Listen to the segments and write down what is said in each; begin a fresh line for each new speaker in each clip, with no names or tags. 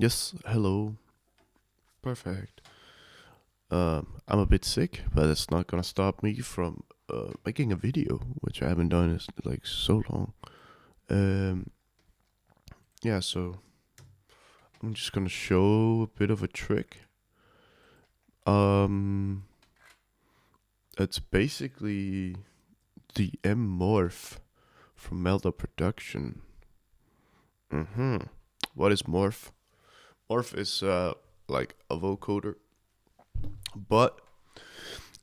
Yes, hello. Perfect. I'm a bit sick, but it's not gonna stop me from making a video, which I haven't done in like so long. Um, yeah, so I'm just gonna show a bit of a trick. Um, it's basically the MMorph from Melda Production. Mm-hmm. What is morph? Morph is like a vocoder, but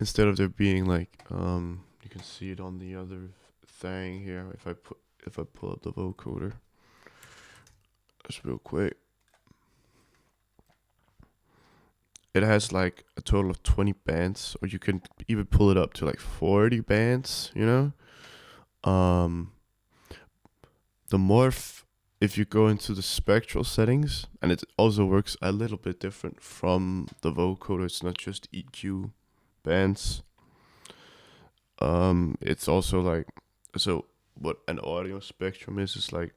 instead of there being like you can see it on the other thing here. If I pull up the vocoder just real quick, it has like a total of 20 bands, or you can even pull it up to like 40 bands, um the morph, if you go into the spectral settings, and it also works a little bit different from the vocoder. It's not just EQ bands. It's also like, so what an audio spectrum is like,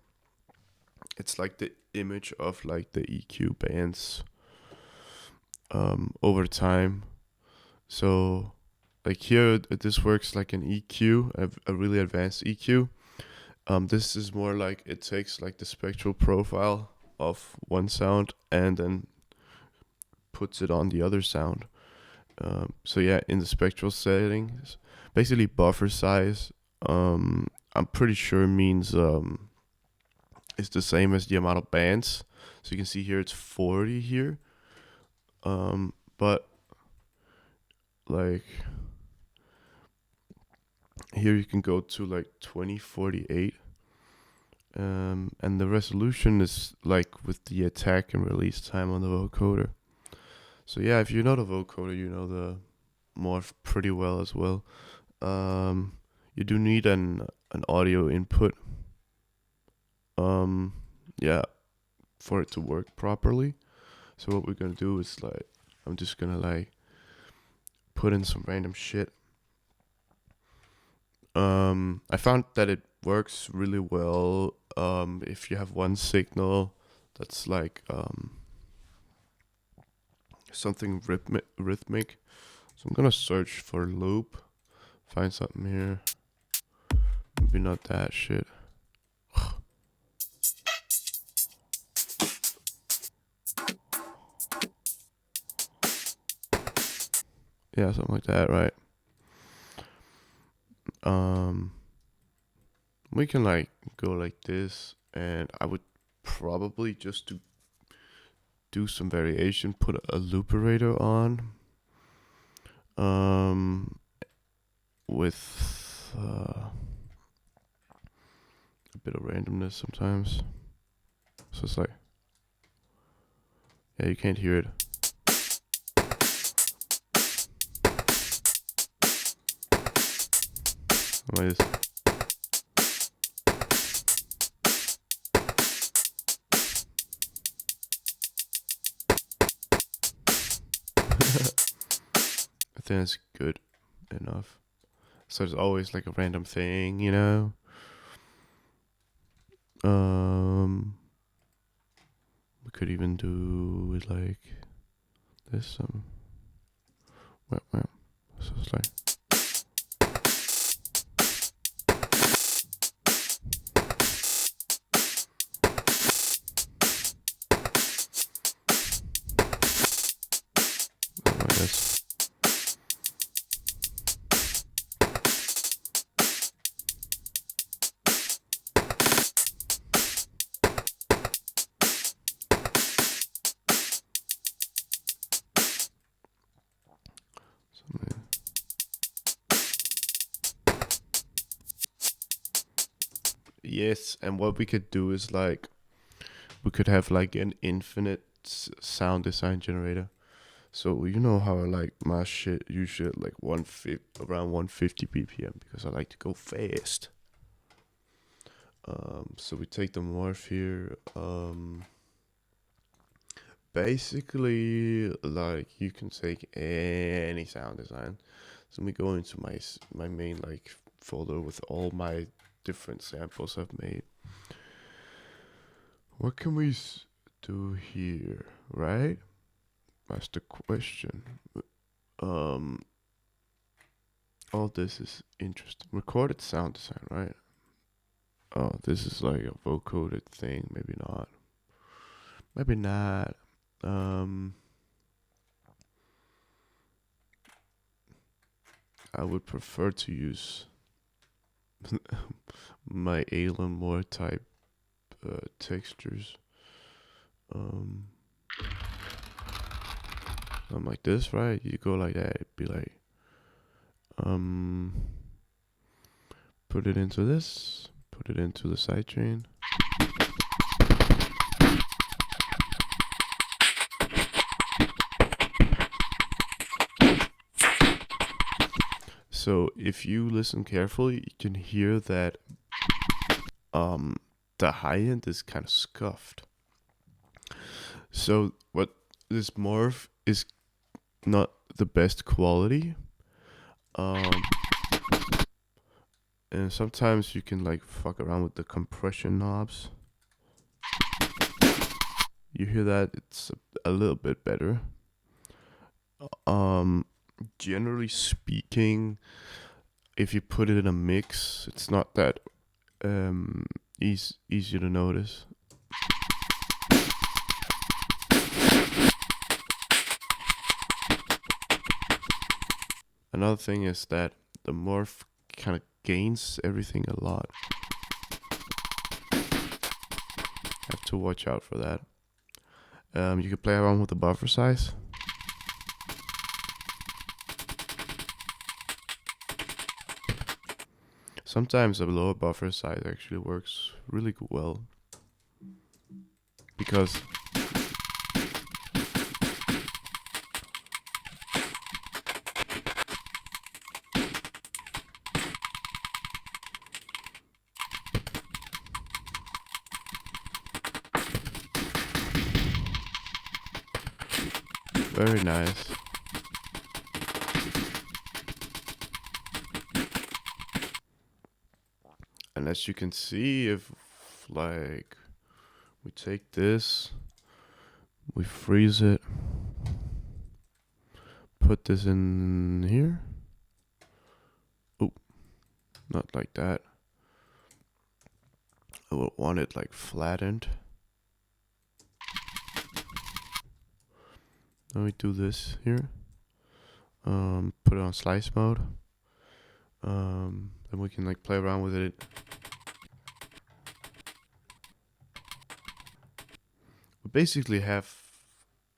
it's like the image of like the EQ bands over time. So like here, this works like an EQ, a really advanced EQ. This is more like it takes like the spectral profile of one sound and then puts it on the other sound. So yeah, in the spectral settings, basically buffer size, I'm pretty sure means it's the same as the amount of bands. So you can see here it's 40 here. But like here you can go to like 2048. And the resolution is like with the attack and release time on the vocoder. So yeah, if you know the vocoder, you know the morph pretty well as well. You do need an audio input. Um, yeah, for it to work properly. So what we're gonna do is like, I'm just gonna like put in some random shit. I found that it works really well. If you have one signal that's like something rhythmic. So I'm gonna search for loop, find something here. Maybe not that shit. Yeah, something like that, right? Um, we can like go like this, and I would probably just do some variation, put a looperator on, um, with a bit of randomness sometimes. So it's like, yeah, you can't hear it. Like this. I think that's good enough. So there's always like a random thing. We could even do it like this. Well. So it's like. Like this. Yes, and what we could do is like, we could have like an infinite sound design generator. So you know how I like my shit usually at like around 150 BPM because I like to go fast. So we take the morph here. Basically, like you can take any sound design. So let me go into my main like folder with all my different samples I've made. What can we do here, right? That's the question. Um, all this is interesting. Recorded sound design, right? Oh, this is like a vocoded thing. Maybe not. Maybe not. Um, I would prefer to use my Alienware type textures. Um, I'm like this, right? You go like that. It'd be like, um, put it into this. Put it into the sidechain. So if you listen carefully, you can hear that um the high end is kind of scuffed. So what this morph is not the best quality. Um and sometimes you can like fuck around with the compression knobs. You hear that it's a little bit better. Um Generally speaking, if you put it in a mix, it's not that um easy to notice. Another thing is that the morph kind of gains everything a lot. Have to watch out for that. You can play around with the buffer size. Sometimes a lower buffer size actually works really well because very nice. And as you can see, if like we take this, we freeze it, put this in here. Oh, not like that. I would want it like flattened. Then we do this here. Put it on slice mode. Then we can like play around with it. We basically have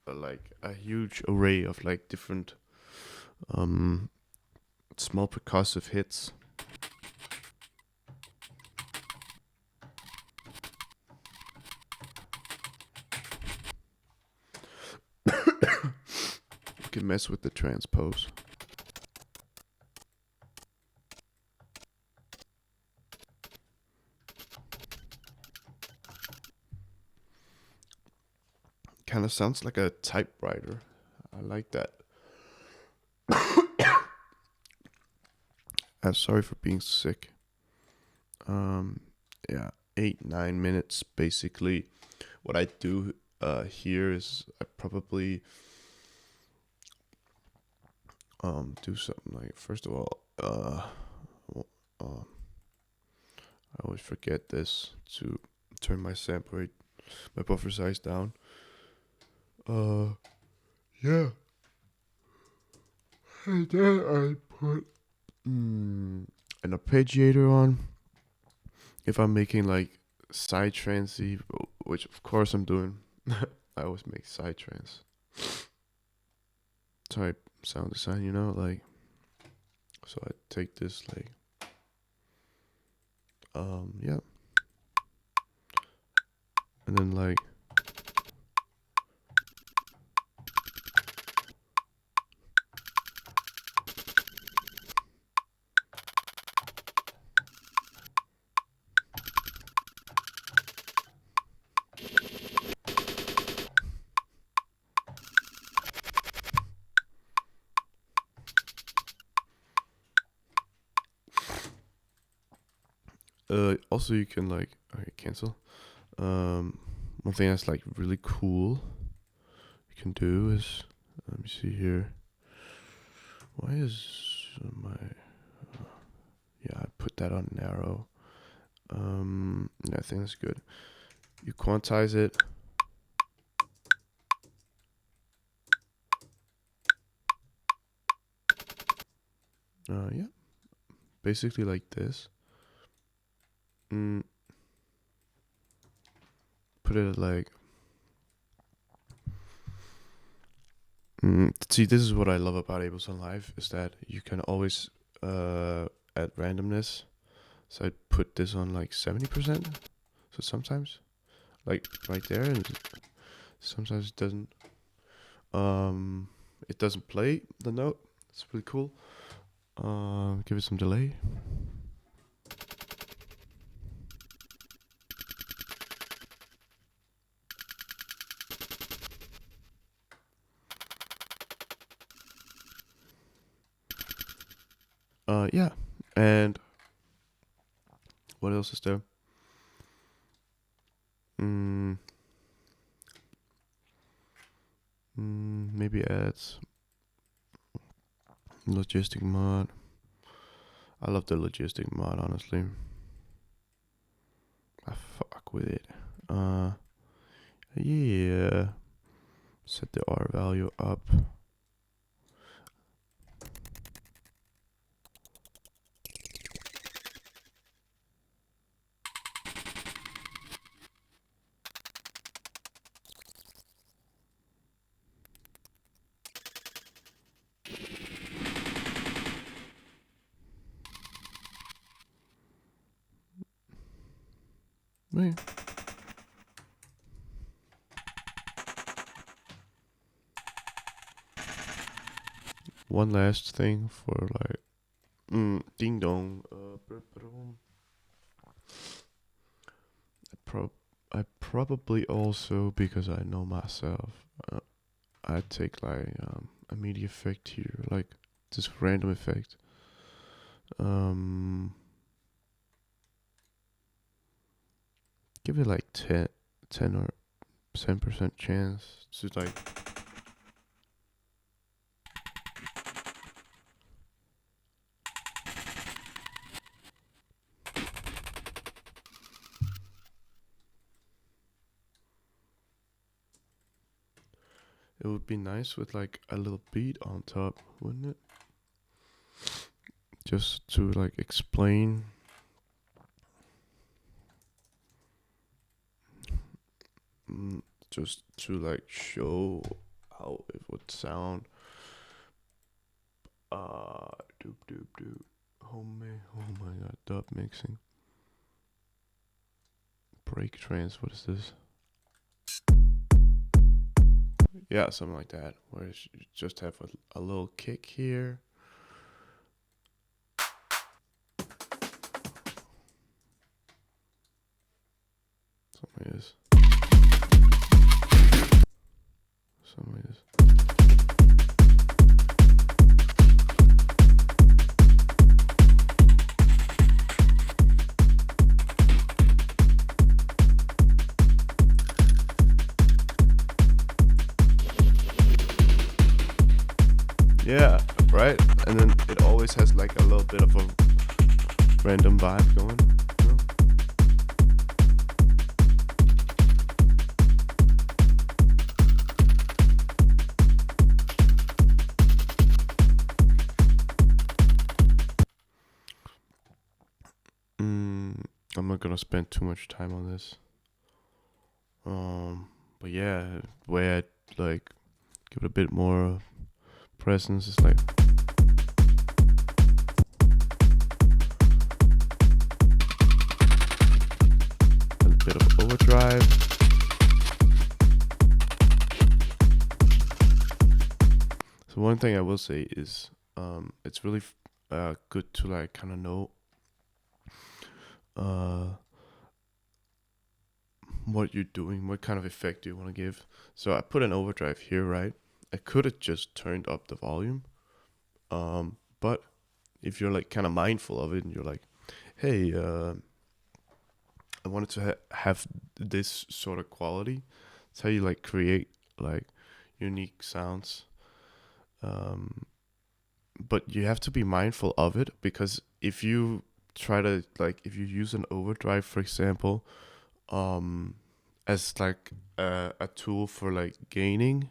like a huge array of like different small percussive hits. We can mess with the transpose. Kind of sounds like a typewriter. I like that. I'm sorry for being sick. Yeah, 8-9 minutes basically. What I do here is I probably do something like, first of all, I always forget this to turn my sample rate, my buffer size down. Yeah. And then I put an arpeggiator on. If I'm making like side transy, which of course I'm doing, I always make side trans type sound design, you know, like. So I take this like, yeah, and then like. Also you can like, okay, cancel. one thing that's like really cool you can do is, let me see here. Why is my yeah, I put that on narrow. Yeah, I think that's good. You quantize it. Yeah, basically like this. Put it like. See, this is what I love about Ableton Live is that you can always add randomness. So I put this on like 70%. So sometimes, like right there, and sometimes it doesn't. It doesn't play the note. It's really cool. Give it some delay. Yeah, and what else is there? Maybe adds logistic mod. I love the logistic mod, honestly. I fuck with it. Yeah. Set the R value up. Wait. One last thing for like ding dong. I probably also, because I know myself, I take like a MIDI effect here, like this random effect. Give it like 10 or 10% chance to like. It would be nice with like a little beat on top, wouldn't it? Just to like explain. Just to like show how it would sound. Doop doop doop. Oh my god, dub mixing. Break trance, what is this? Yeah, something like that. Where you just have a little kick here. Something like this. Something like this. Yeah, right? And then it always has like a little bit of a random vibe going. I'm not gonna spend too much time on this. But yeah, the way I like give it a bit more presence is like. A bit of overdrive. So one thing I will say is, it's really good to like kind of know what you're doing, what kind of effect do you want to give. So I put an overdrive here, right? I could have just turned up the volume, but if you're like kind of mindful of it and you're like, hey, I wanted to have this sort of quality. It's how you like create like unique sounds. But you have to be mindful of it, because if you try to like, if you use an overdrive, for example, as like a tool for like gaining,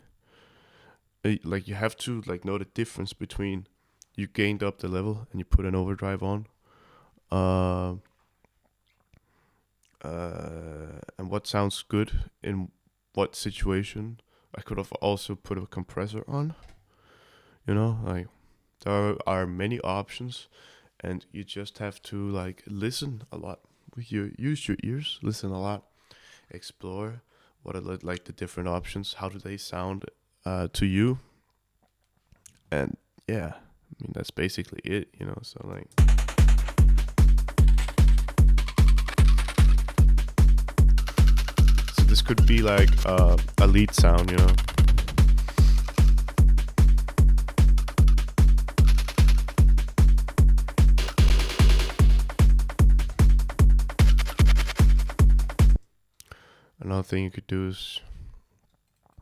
like you have to like know the difference between you gained up the level and you put an overdrive on, uh, and what sounds good in what situation. I could have also put a compressor on, like there are many options, and you just have to like listen a lot. Use your ears, listen a lot, explore what are like the different options, how do they sound to you, and yeah, I mean that's basically it, so like. So this could be like a lead sound, Another thing you could do is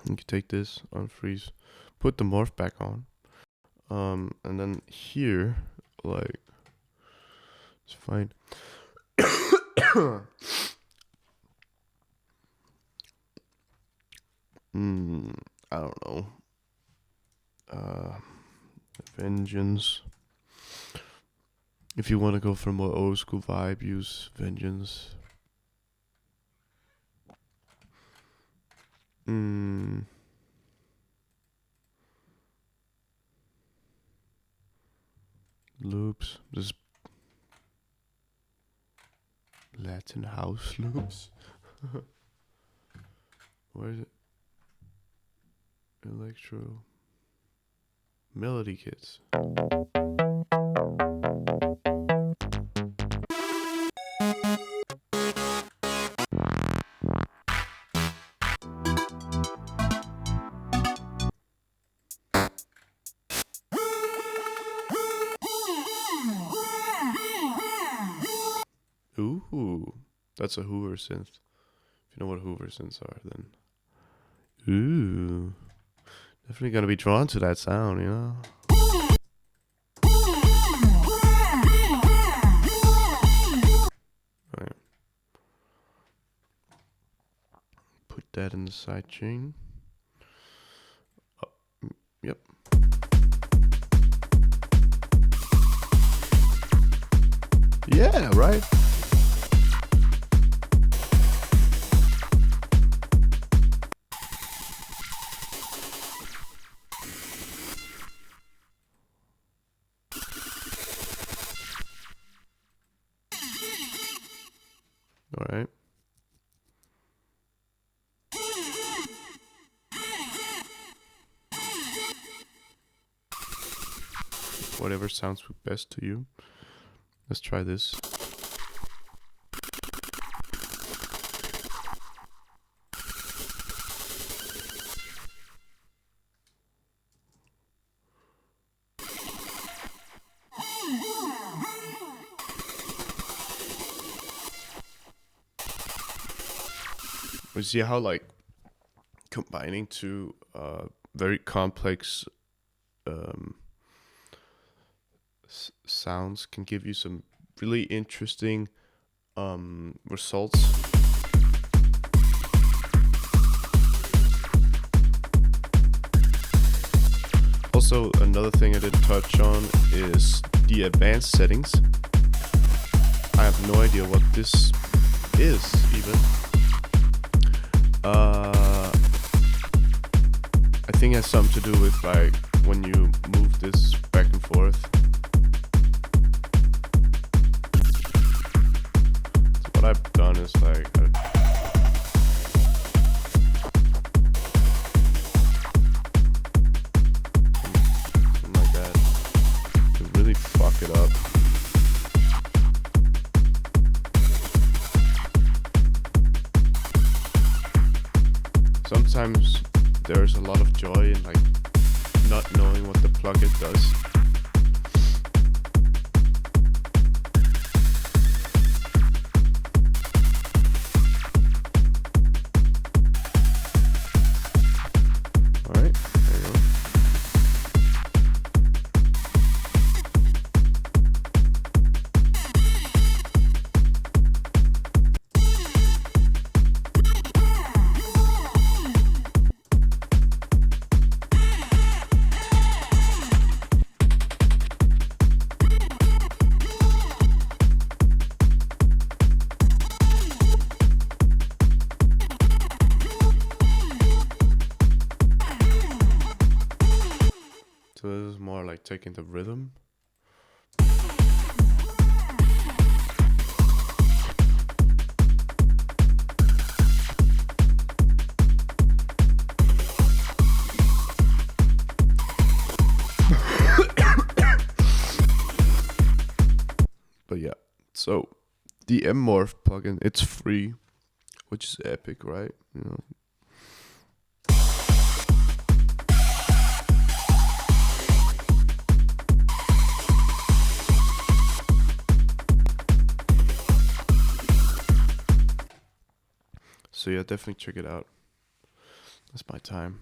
you could take this, unfreeze, put the morph back on, and then here, like, it's fine. I don't know. Vengeance. If you want to go for a more old school vibe, use Vengeance. Loops. Just Latin house loops. Where is it? Electro melody kits. Ooh, that's a Hoover synth. If you know what Hoover synths are, then ooh, definitely gonna be drawn to that sound, Right. Put that in the sidechain. Yep. Yeah, right. All right. Whatever sounds best to you. Let's try this. We see how like combining two very complex sounds can give you some really interesting results. Also, another thing I didn't touch on is the advanced settings. I have no idea what this is even. I think it has something to do with like when you move this back and forth. So what I've done is like something like that to really fuck it up. Sometimes there's a lot of joy in like not knowing what the plugin does. So this is more like taking the rhythm. But yeah, so the MMorph plugin, it's free, which is epic, right? You know. So yeah, definitely check it out. That's my time.